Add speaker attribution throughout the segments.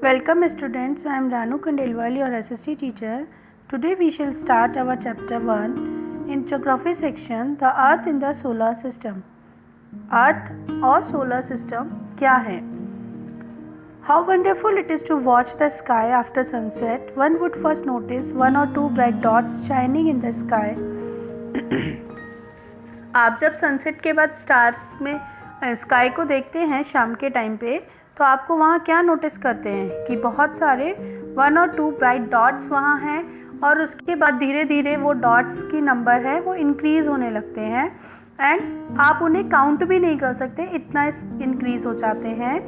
Speaker 1: Welcome students, I am Ranu Khandelwal, your SST teacher. Today we shall start our chapter 1 in geography section, the earth in the solar system. Earth और solar system क्या है? How wonderful it is to watch the sky after sunset. One would first notice one or two bright dots shining in the sky. आप जब sunset के बाद stars में sky को देखते हैं शाम के टाइम पे, तो आपको वहाँ क्या नोटिस करते हैं कि बहुत सारे 1 और 2 ब्राइट डॉट्स वहाँ हैं और उसके बाद धीरे धीरे वो डॉट्स की नंबर है वो इंक्रीज़ होने लगते हैं एंड आप उन्हें काउंट भी नहीं कर सकते, इतना इंक्रीज़ हो जाते हैं.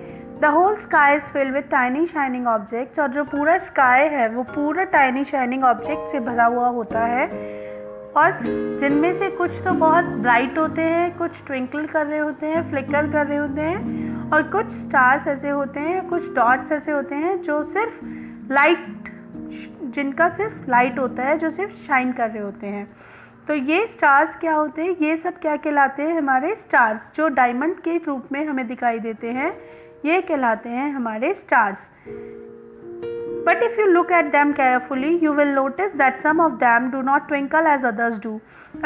Speaker 1: The whole sky is filled with tiny shining objects. और जो पूरा स्काई है वो पूरा टाइनी शाइनिंग ऑब्जेक्ट से भरा हुआ होता है और जिनमें से कुछ तो बहुत ब्राइट होते हैं, कुछ ट्विंकल कर रहे होते हैं, फ्लिकर कर रहे होते हैं, और कुछ स्टार्स ऐसे होते हैं, कुछ डॉट्स ऐसे होते हैं जो सिर्फ लाइट, जिनका सिर्फ लाइट होता है, जो सिर्फ शाइन कर रहे होते हैं. तो ये स्टार्स क्या होते हैं, ये सब क्या कहलाते हैं? हमारे स्टार्स, जो डायमंड के रूप में हमें दिखाई देते हैं, ये कहलाते हैं हमारे stars. But if you look at them carefully, you will notice that some of them do not twinkle as others do.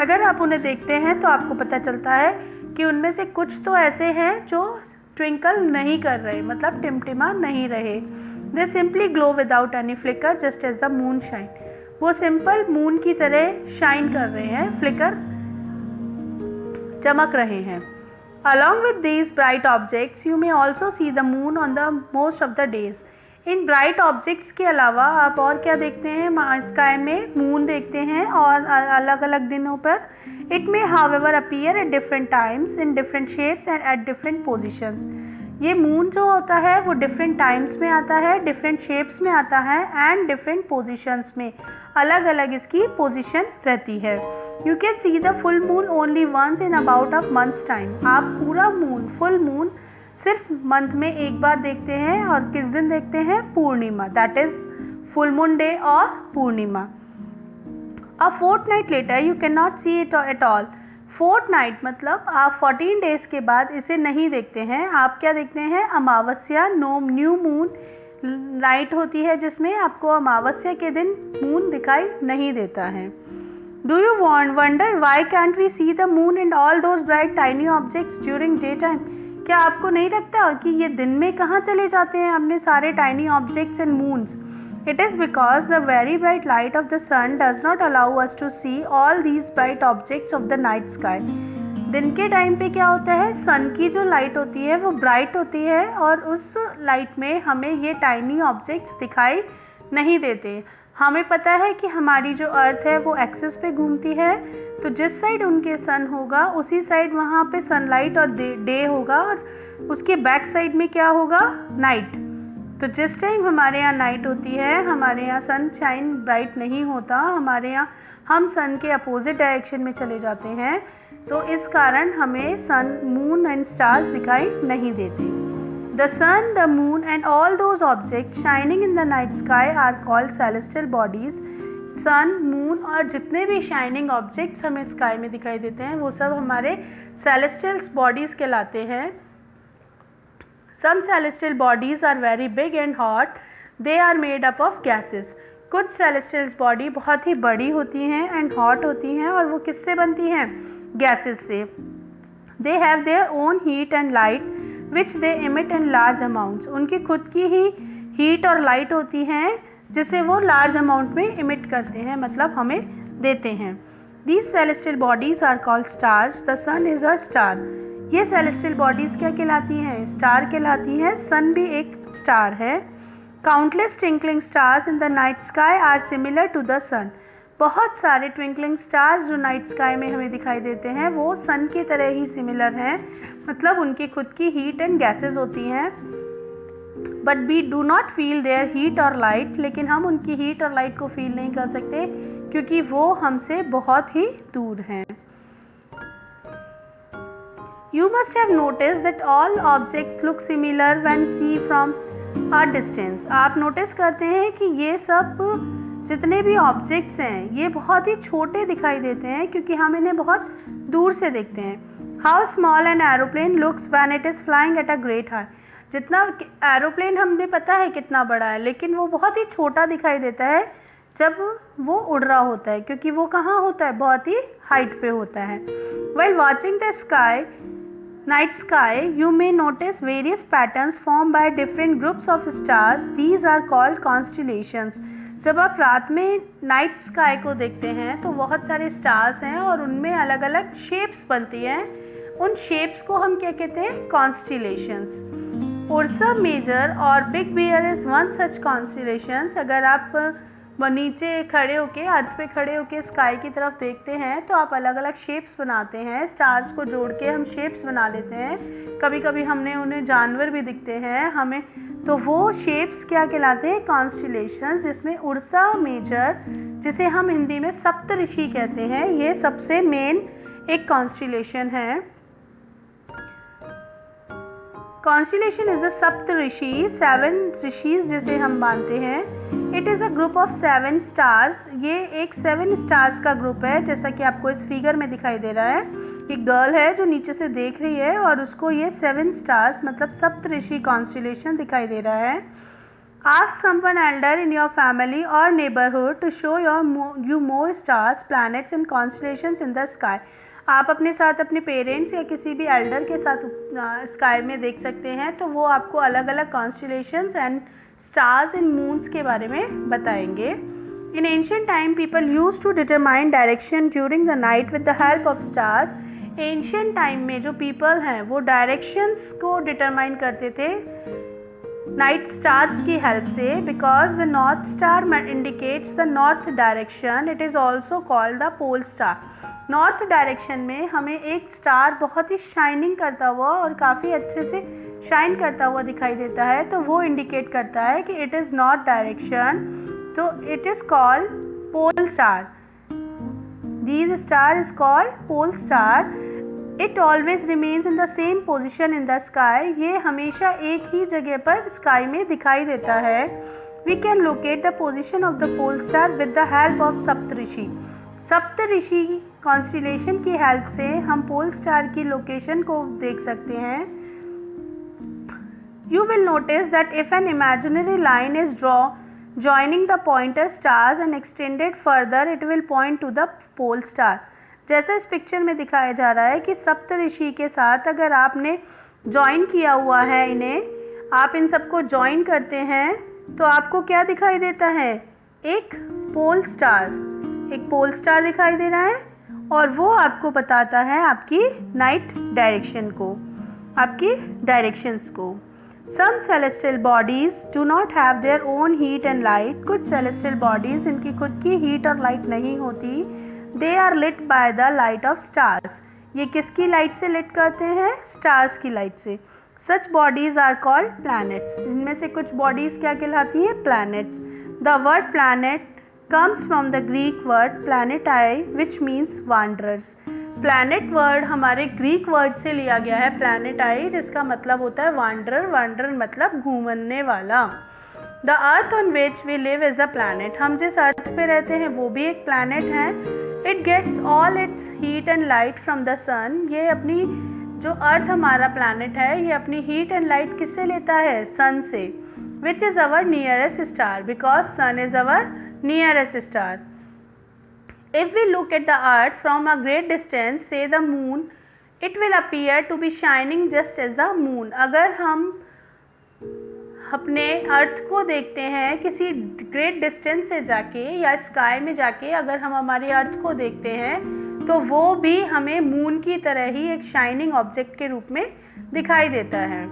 Speaker 1: अगर आप उन्हें देखते हैं तो आपको पता चलता है कि उनमें से कुछ तो ऐसे हैं जो ट्विंकल नहीं कर रहे, मतलब टिमटिमा नहीं रहे. They simply glow without any flicker, just as the moon shine. वो सिंपल मून की तरह शाइन कर रहे हैं, फ्लिकर चमक रहे हैं. Along with these bright objects, you may also see the moon on the most of the days. In bright objects के अलावा आप और क्या देखते हैं? स्काई में मून देखते हैं और अलग अलग दिनों पर. It may however appear at different times in different shapes and at different positions. ये मून जो होता है वो डिफरेंट टाइम्स में आता है, डिफरेंट शेप्स में आता है एंड डिफरेंट पोजीशंस में, अलग अलग इसकी पोजीशन रहती है. You can see the full moon only once in about a month's time. आप पूरा मून, फुल मून सिर्फ मंथ में एक बार देखते हैं. और किस दिन देखते हैं? पूर्णिमा, that is full moon day और पूर्णिमा. A fortnight later you can not see it at all. Fortnight मतलब आप 14 डेज के बाद इसे नहीं देखते हैं. आप क्या देखते हैं? अमावस्या, न्यू मून नाइट होती है जिसमें आपको अमावस्या के दिन मून दिखाई नहीं देता है. Do you wonder why can't we see the moon and all those bright tiny objects during day time. क्या आपको नहीं लगता कि ये दिन में कहाँ चले जाते हैं हमने सारे tiny objects and moons? It is because the very bright light of the sun does not allow us to see all these bright objects of the night sky. दिन के टाइम पे क्या होता है? सन की जो लाइट होती है वो ब्राइट होती है और उस लाइट में हमें ये टाइनी ऑब्जेक्ट्स दिखाई नहीं देते. हमें पता है कि हमारी जो अर्थ है वो एक्सिस पे घूमती है, तो जिस साइड उनके सन होगा उसी साइड वहाँ पे सनलाइट और डे होगा और उसके बैक साइड में क्या होगा? नाइट. तो जिस टाइम हमारे यहाँ नाइट होती है, हमारे यहाँ सनशाइन ब्राइट नहीं होता, हमारे यहाँ हम सन के अपोजिट डायरेक्शन में चले जाते हैं, तो इस कारण हमें सन, मून एंड स्टार्स दिखाई नहीं देते. The sun, the moon and all those objects shining in the night sky are called celestial bodies. Sun, moon और जितने भी शाइनिंग ऑब्जेक्ट्स हमें स्काई में दिखाई देते हैं वो सब हमारे सेलेस्टियल बॉडीज़ कहलाते हैं. Some celestial bodies are very big and hot. They are made up of gases. कुछ सेलेस्टियल बॉडी बहुत ही बड़ी होती हैं एंड हॉट होती हैं और वो किससे बनती हैं? गैसेस से. They have their own heat and light which they emit in large amounts. उनकी खुद की ही हीट और लाइट होती हैं जिसे वो लार्ज अमाउंट में इमिट करते हैं, मतलब हमें देते हैं. These celestial bodies are called stars. The sun is a star. ये सेलेस्टियल बॉडीज़ क्या कहलाती हैं? स्टार कहलाती हैं. सन भी एक स्टार है. Countless twinkling stars in the night sky are similar to the sun. बहुत सारे ट्विंकलिंग स्टार्स जो नाइट स्काई में हमें दिखाई देते हैं वो सन की तरह ही सिमिलर हैं, मतलब उनकी खुद की हीट एंड गैसेस होती हैं. But we do not feel their heat और लाइट. लेकिन हम उनकी हीट और लाइट को फील नहीं कर सकते क्योंकि वो हमसे बहुत ही दूर हैं. You must have noticed that all objects look similar when seen from a distance. आप नोटिस करते हैं कि ये सब जितने भी ऑब्जेक्ट्स हैं ये बहुत ही छोटे दिखाई देते हैं क्योंकि हम इन्हें बहुत दूर से देखते हैं. How small an aeroplane looks when it is flying at a great height. जितना एरोप्लेन हमने पता है कितना बड़ा है, लेकिन वो बहुत ही छोटा दिखाई देता है जब वो उड़ रहा होता है, क्योंकि वो कहाँ होता है, बहुत ही हाइट पे होता है। While watching the night sky, you may notice various patterns formed by different groups of stars. These are called constellations. जब आप रात में नाइट स्काई को देखते हैं तो बहुत सारे स्टार्स हैं और उनमें अलग अलग शेप्स बनती हैं। उन शेप्स को हम क्या कहते हैं, कॉन्स्टिलेशंस। उर्सा मेजर और Big Bear is one such constellations. अगर आप नीचे खड़े होके, अर्थ पे खड़े होके स्काई की तरफ देखते हैं तो आप अलग अलग शेप्स बनाते हैं। स्टार्स को जोड़ के हम शेप्स बना लेते हैं। कभी कभी हमने उन्हें जानवर भी दिखते हैं हमें, तो वो शेप्स क्या कहलाते हैं, कॉन्स्टिलेशंस। जिसमें उर्सा मेजर, जिसे हम हिंदी में सप्तऋषि कहते हैं, ये सबसे मेन एक कॉन्स्टिलेशन है। कॉन्स्टिलेशन इज द सप्तऋषि, 7 ऋषिज जिसे हम मानते हैं। It is a group of 7 stars. ये एक 7 स्टार्स का ग्रुप है, जैसा कि आपको इस फिगर में दिखाई दे रहा है। एक गर्ल है जो नीचे से देख रही है और उसको ये 7 स्टार्स मतलब सप्तऋषि कॉन्स्टिलेशन दिखाई दे रहा है। Ask someone elder in your family or neighborhood to show you more stars, planets and constellations in the sky. आप अपने साथ अपने पेरेंट्स या किसी भी एल्डर के साथ स्काई में देख सकते हैं, तो वो आपको अलग अलग constellations and stars and moons के बारे में बताएंगे। In ancient time people use to determine direction during the night with the help of stars. Ancient time में जो पीपल हैं वो डायरेक्शंस को डिटरमाइन करते थे नाइट स्टार्स की हेल्प से, because the north star indicates the north direction. It is also called the pole star. North direction में हमें एक स्टार बहुत ही शाइनिंग करता हुआ और काफ़ी अच्छे से शाइन करता हुआ दिखाई देता है, तो वो इंडिकेट करता है कि इट इज़ नॉर्थ डायरेक्शन, तो it is called pole star. These star is called pole star. It always remains in the same position in the sky. ये हमेशा एक ही जगह पर स्काई में दिखाई देता है। We can locate the position of the pole star with the help of Saptarishi. Saptarishi constellation की हेल्प से हम पोल स्टार की लोकेशन को देख सकते हैं। You will notice that if an imaginary line is joining the pointer stars and extended further, it will point to the pole star. जैसा इस पिक्चर में दिखाया जा रहा है कि सप्तऋषि के साथ अगर आपने ज्वाइन किया हुआ है इन्हें, आप इन सबको ज्वाइन करते हैं तो आपको क्या दिखाई देता है, एक पोल स्टार दिखाई दे रहा है और वो आपको बताता है आपकी नाइट डायरेक्शन को, आपकी डायरेक्शंस को। Some celestial bodies do not have their own heat and light. कुछ celestial bodies इनकी खुद की heat और light नहीं होती। They are lit by the light of stars. ये किसकी light से lit करते हैं, stars की light से। Such bodies are called planets. इनमें से कुछ bodies क्या कहलाती हैं, planets. The word planet comes from the Greek word planetae, which means wanderers. Planet word हमारे ग्रीक वर्ड से लिया गया है प्लैनेटाई, जिसका मतलब होता है वांडरर। वांडरर मतलब घूमने वाला। The earth on which we live is a planet. हम जिस अर्थ पे रहते हैं वो भी एक प्लैनेट है। It gets all its heat and light from the sun. ये अपनी जो अर्थ हमारा प्लैनेट है ये अपनी हीट एंड लाइट किससे लेता है, सन से। Which is our nearest star, because sun is our nearest star. If we look at the earth from a great distance, say the moon, it will appear to be shining just as the moon. अगर हम अपने अर्थ को देखते हैं किसी great distance से जाके या स्काई में जाके, अगर हम हमारी अर्थ को देखते हैं तो वो भी हमें मून की तरह ही एक शाइनिंग ऑब्जेक्ट के रूप में दिखाई देता है।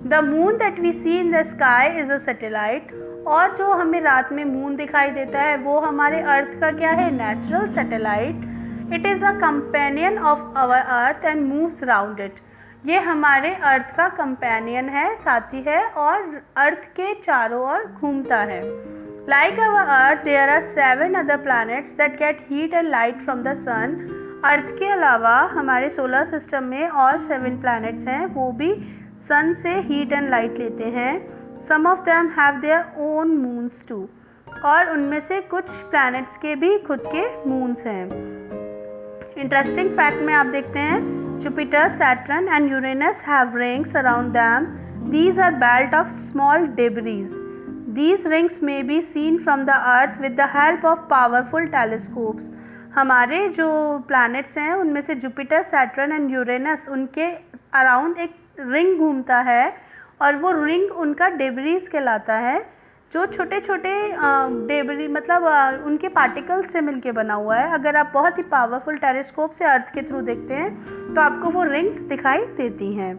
Speaker 1: The moon that we see in the sky is a satellite. और जो हमें रात में मून दिखाई देता है वो हमारे अर्थ का क्या है, natural satellite. It is a companion of our earth and moves round it. ये हमारे अर्थ का कंपेनियन है, साथी है और अर्थ के चारों ओर घूमता है। Like our earth there are 7 other planets that get heat and light from the sun. Earth के अलावा हमारे सोलर सिस्टम में और 7 प्लैनेट्स हैं, वो भी सन से हीट एंड लाइट लेते हैं। Some of them have their own moons too. और उनमें से कुछ प्लैनेट्स के भी खुद के मून्स हैं। इंटरेस्टिंग फैक्ट में आप देखते हैं Jupiter, Saturn and Uranus have rings around them These are belt of small debris. These rings may be seen from the earth with the help of powerful telescopes. हमारे जो planets हैं उनमें से Jupiter, Saturn and Uranus, उनके around एक ring घूमता है और वो रिंग उनका डेब्रीज कहलाता है, जो छोटे छोटे डेब्री मतलब उनके पार्टिकल्स से मिलके बना हुआ है। अगर आप बहुत ही पावरफुल टेलीस्कोप से अर्थ के थ्रू देखते हैं तो आपको वो रिंग्स दिखाई देती हैं।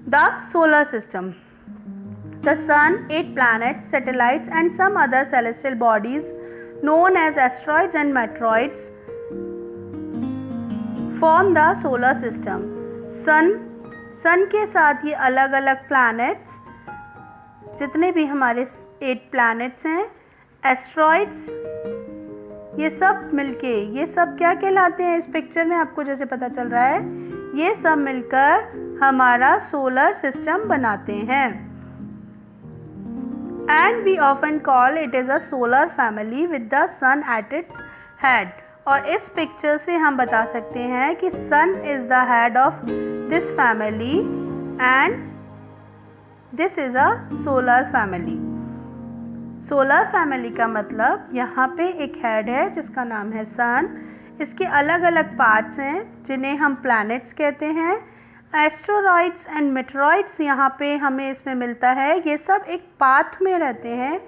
Speaker 1: The solar system, the sun, 8 planets, satellites and some other celestial bodies known as asteroids and meteoroids form the solar system. sun के साथ ये अलग अलग planets, जितने भी हमारे 8 planets हैं, asteroids, ये सब मिलके, ये सब क्या कहलाते हैं? इस पिक्चर में आपको जैसे पता चल रहा है, ये सब मिलकर हमारा सोलर सिस्टम बनाते हैं। And we often call it as a solar family with the sun at its head. और इस पिक्चर से हम बता सकते हैं कि sun is the head of this family and this is a solar family. Solar family का मतलब यहाँ पे एक हेड है जिसका नाम है सन। इसके अलग अलग पार्ट्स हैं जिन्हें हम प्लैनेट्स कहते हैं। एस्ट्रोनॉइड्स एंड मेटेरॉइड्स यहाँ पे हमें इसमें मिलता है। ये सब एक पाथ में रहते हैं,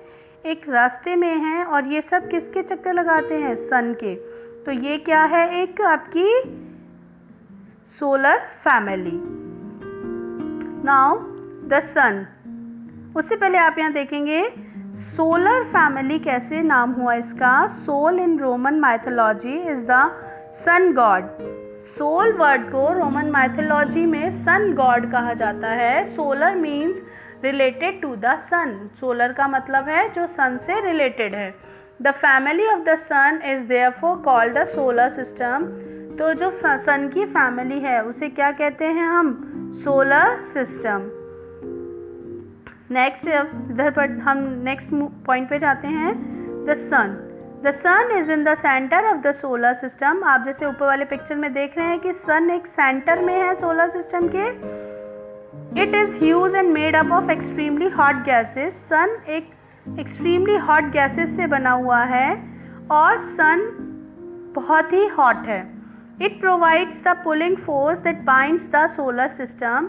Speaker 1: एक रास्ते में हैं और ये सब किसके चक्कर लगाते हैं? सन के। तो ये क्या है? एक आपकी सोलर फैमिली। नाउ द सन। उससे पहले आप यहाँ देखेंगे सोलर फैमिली कैसे नाम हुआ इसका। Sol in Roman mythology is the sun god. Sol word को रोमन माइथोलॉजी में सन गॉड कहा जाता है। Solar means related to the sun. Solar का मतलब है जो सन से रिलेटेड है। The family of the sun is therefore called the solar system. तो जो सन की फैमिली है उसे क्या कहते हैं हम? Solar system. नेक्स्ट इधर पर हम नेक्स्ट पॉइंट पे जाते हैं। The sun. The sun is in the centre of the solar system. आप जैसे ऊपर वाले पिक्चर में देख रहे हैं कि सन एक सेंटर में है सोलर सिस्टम के। It is huge and made up of extremely hot gases. Sun एक एक्सट्रीमली हॉट गैसेस से बना हुआ है और सन बहुत ही हॉट है। It provides the pulling force that binds the solar system.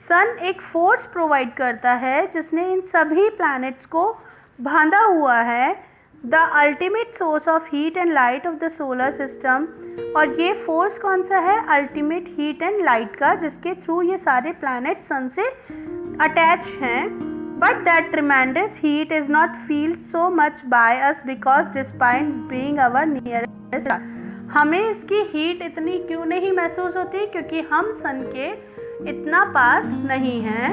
Speaker 1: Sun एक फोर्स प्रोवाइड करता है जिसने इन सभी प्लैनेट्स को बांधा हुआ है। The ultimate source of heat and light of the solar system. और ये फोर्स कौन सा है? अल्टीमेट हीट एंड लाइट का, जिसके थ्रू ये सारे प्लैनेट सन से अटैच हैं। But that tremendous heat is not field so much by us because despite being our nearest star. हमें इसकी हीट इतनी क्यों नहीं महसूस होती? क्योंकि हम सन के इतना पास नहीं है।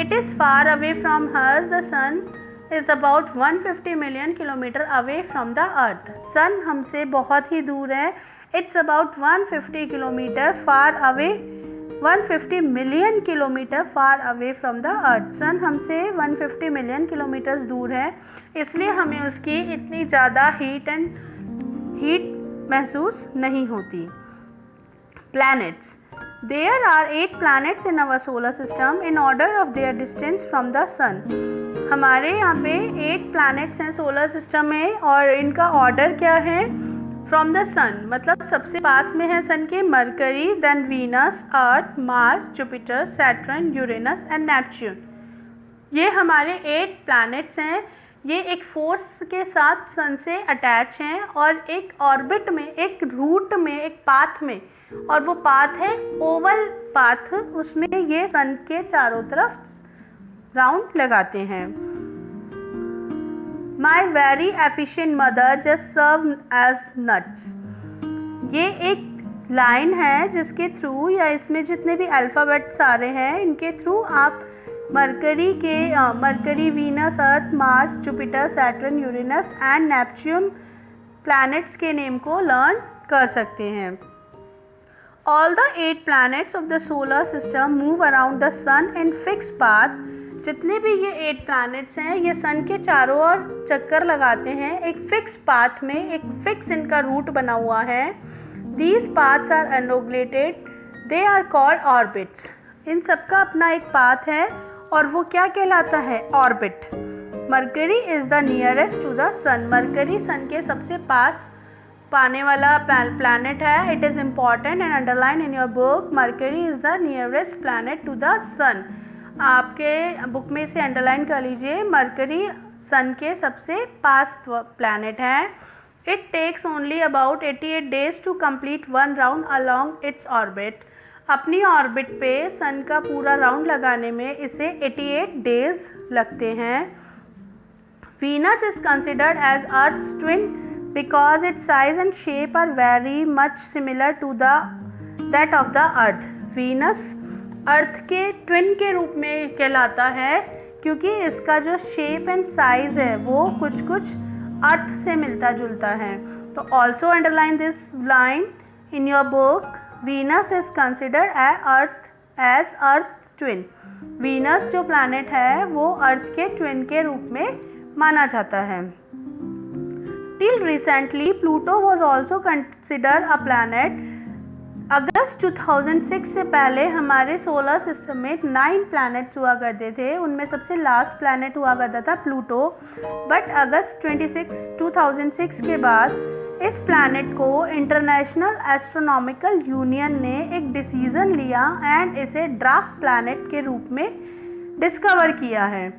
Speaker 1: It is far away from hers. The sun is about 150 million kilometre away from the earth. Sun हमसे बहुत ही दूर है। It's about 150 kilometre far away, 150 million kilometre far away from the earth. Sun हमसे 150 मिलियन किलोमीटर्स दूर है, इसलिए हमें उसकी इतनी ज़्यादा हीट महसूस नहीं होती। Planets. There are 8 planets in our solar system in order of their distance from the sun. हमारे यहाँ पे 8 planets हैं सोलर सिस्टम में और इनका ऑर्डर क्या है? From the sun, मतलब सबसे पास में है सन के mercury, then Venus, Earth, Mars, Jupiter, Saturn, Uranus and Neptune। ये हमारे 8 planets हैं। ये एक फोर्स के साथ सन से अटैच हैं और एक ऑर्बिट में, एक रूट में, एक पाथ में, और वो पाथ है ओवल पाथ। उसमें ये सन के चारों तरफ राउंड लगाते हैं। My very efficient mother just serve as nuts. ये एक लाइन है जिसके थ्रू, या इसमें जितने भी अल्फ़ाबेट्स आ रहे हैं इनके थ्रू आप mercury, Venus, earth, Mars, Jupiter, Saturn, Uranus and Neptune planets के नेम को लर्न कर सकते हैं। All the 8 planets of the solar system move around the sun in fixed path। जितने भी ये 8 planets हैं ये सन के चारों ओर चक्कर लगाते हैं एक फिक्स पाथ में। एक फिक्स इनका रूट बना हुआ है। These paths are enumerated, they are called orbits। इन सबका अपना एक पाथ है और वो क्या कहलाता है? Orbit. Mercury is the nearest to the sun. Mercury sun के सबसे पास पाने वाला प्लैनेट है। It is important and underline in your book. Mercury is the nearest planet to the sun. आपके बुक में इसे अंडरलाइन कर लीजिए। मरकरी सन के सबसे पास प्लैनेट है। It takes only about 88 days to complete one round along its orbit. अपनी ऑर्बिट पे सन का पूरा राउंड लगाने में इसे 88 डेज लगते हैं। Venus is considered as earth's twin because its size and shape are very much similar to that of the earth. Venus earth के ट्विन के रूप में कहलाता है क्योंकि इसका जो शेप एंड साइज है वो कुछ कुछ अर्थ से मिलता जुलता है। तो also underline this line in your book. Venus is considered as earth twin. Venus जो प्लैनेट है वो अर्थ के ट्विन के रूप में माना जाता है। Till recently Pluto was also considered a planet. अगस्त 2006 से पहले हमारे सोलर सिस्टम में 9 प्लैनेट्स हुआ करते थे। उनमें सबसे लास्ट प्लैनेट हुआ करता था प्लूटो। बट अगस्त 2006 के बाद इस प्लैनेट को इंटरनेशनल एस्ट्रोनॉमिकल यूनियन ने एक डिसीजन लिया एंड इसे ड्राफ्ट प्लैनेट के रूप में डिस्कवर किया है।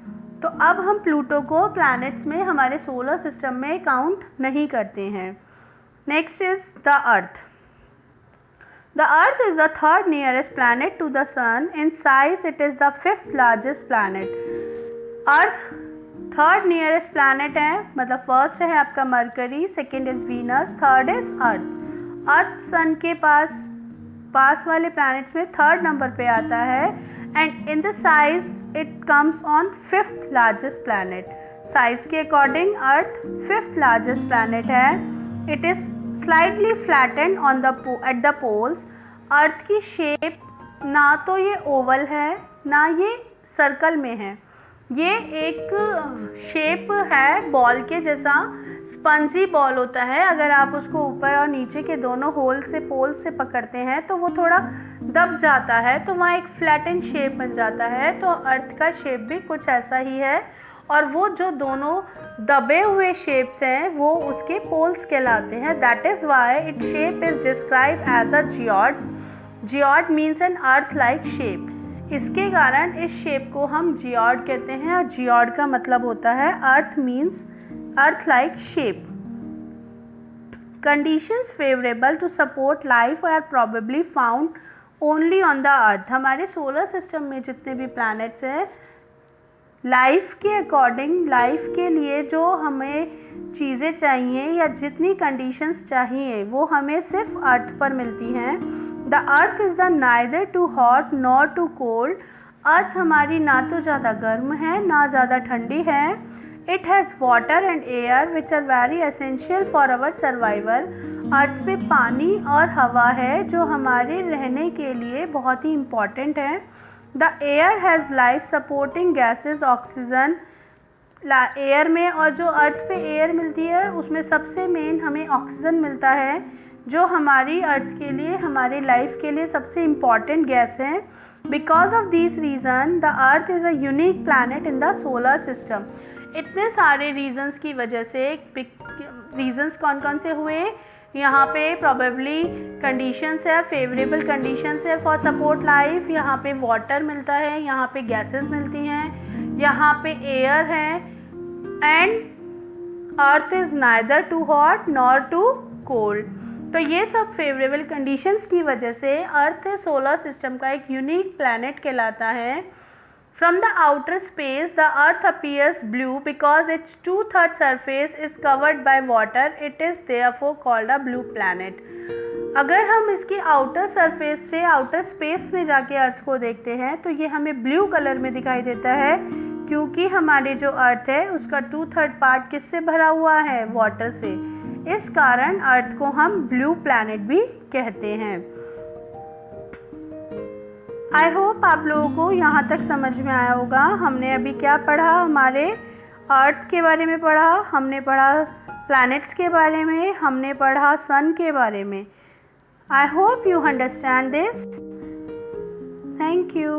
Speaker 1: तो अब हम प्लूटो को प्लैनेट्स में हमारे सोलर सिस्टम में काउंट नहीं करते हैं। Next is the earth. The Earth is the third nearest planet to the Sun. In size, it is the 5th largest planet. Earth third nearest planet है, मतलब first है आपका mercury, second is Venus, third is Earth. Earth Sun के पास वाले planets में third number पे आता है and in the size it comes on 5th largest planet. Size के according Earth 5th largest planet है. It is slightly flattened on at the poles. Earth की shape ना तो ये ओवल है ना ये सर्कल में है। ये एक शेप है बॉल के जैसा, स्पंजी बॉल होता है। अगर आप उसको ऊपर और नीचे के दोनों पोल से पकड़ते हैं तो वो थोड़ा दब जाता है, तो वहाँ एक फ्लैटेंड शेप बन जाता है। तो अर्थ का शेप भी कुछ ऐसा ही है और वो जो दोनों दबे हुए शेप्स हैं वो उसके पोल्स कहलाते हैं। That is why it shape is describe as a geoid. Geoid means an earth like shape. इसके कारण इस शेप को हम जियोड कहते हैं और जियोड का मतलब होता है earth means earth like shape. Conditions favourable to support life are probably found only on the earth. हमारे सोलर सिस्टम में जितने भी प्लैनेट्स हैं, लाइफ के अकॉर्डिंग, लाइफ के लिए जो हमें चीज़ें चाहिए या जितनी कंडीशंस चाहिए वो हमें सिर्फ अर्थ पर मिलती हैं। The earth is the neither too hot nor too cold. Earth हमारी ना तो ज़्यादा गर्म है ना ज़्यादा ठंडी है। It has water and air which are very essential for our survival. Earth पे पानी और हवा है जो हमारे रहने के लिए बहुत ही इम्पॉर्टेंट है। The air has life supporting gases oxygen. Air में, और जो अर्थ पे एयर मिलती है उसमें सबसे मेन हमें ऑक्सीजन मिलता है जो हमारी अर्थ के लिए, हमारी लाइफ के लिए सबसे इम्पॉर्टेंट गैस है। Because of this reason the earth is a unique planet in the solar system. इतने सारे रीजंस की वजह से, रीजंस कौन कौन से हुए यहाँ पे? प्रोबेबली कंडीशंस है, फेवरेबल कंडीशंस है फॉर सपोर्ट लाइफ। यहाँ पे वाटर मिलता है, यहाँ पे गैसेस मिलती हैं, यहाँ पे एयर है and earth is neither too hot nor too cold. तो ये सब फेवरेबल कंडीशंस की वजह से अर्थ सोलर सिस्टम का एक यूनिक प्लैनेट कहलाता है। From the outer space, the Earth appears blue because its 2/3 surface is covered by water. It is therefore called a blue planet. अगर हम इसकी आउटर सरफेस से आउटर स्पेस में जाके अर्थ को देखते हैं तो ये हमें ब्लू कलर में दिखाई देता है क्योंकि हमारे जो अर्थ है उसका 2/3 पार्ट किससे भरा हुआ है? वाटर से। इस कारण अर्थ को हम ब्लू प्लैनेट भी कहते हैं। आई होप आप लोगों को यहाँ तक समझ में आया होगा। हमने अभी क्या पढ़ा? हमारे अर्थ के बारे में पढ़ा, हमने पढ़ा प्लैनेट्स के बारे में, हमने पढ़ा सन के बारे में। I hope you understand this. Thank you.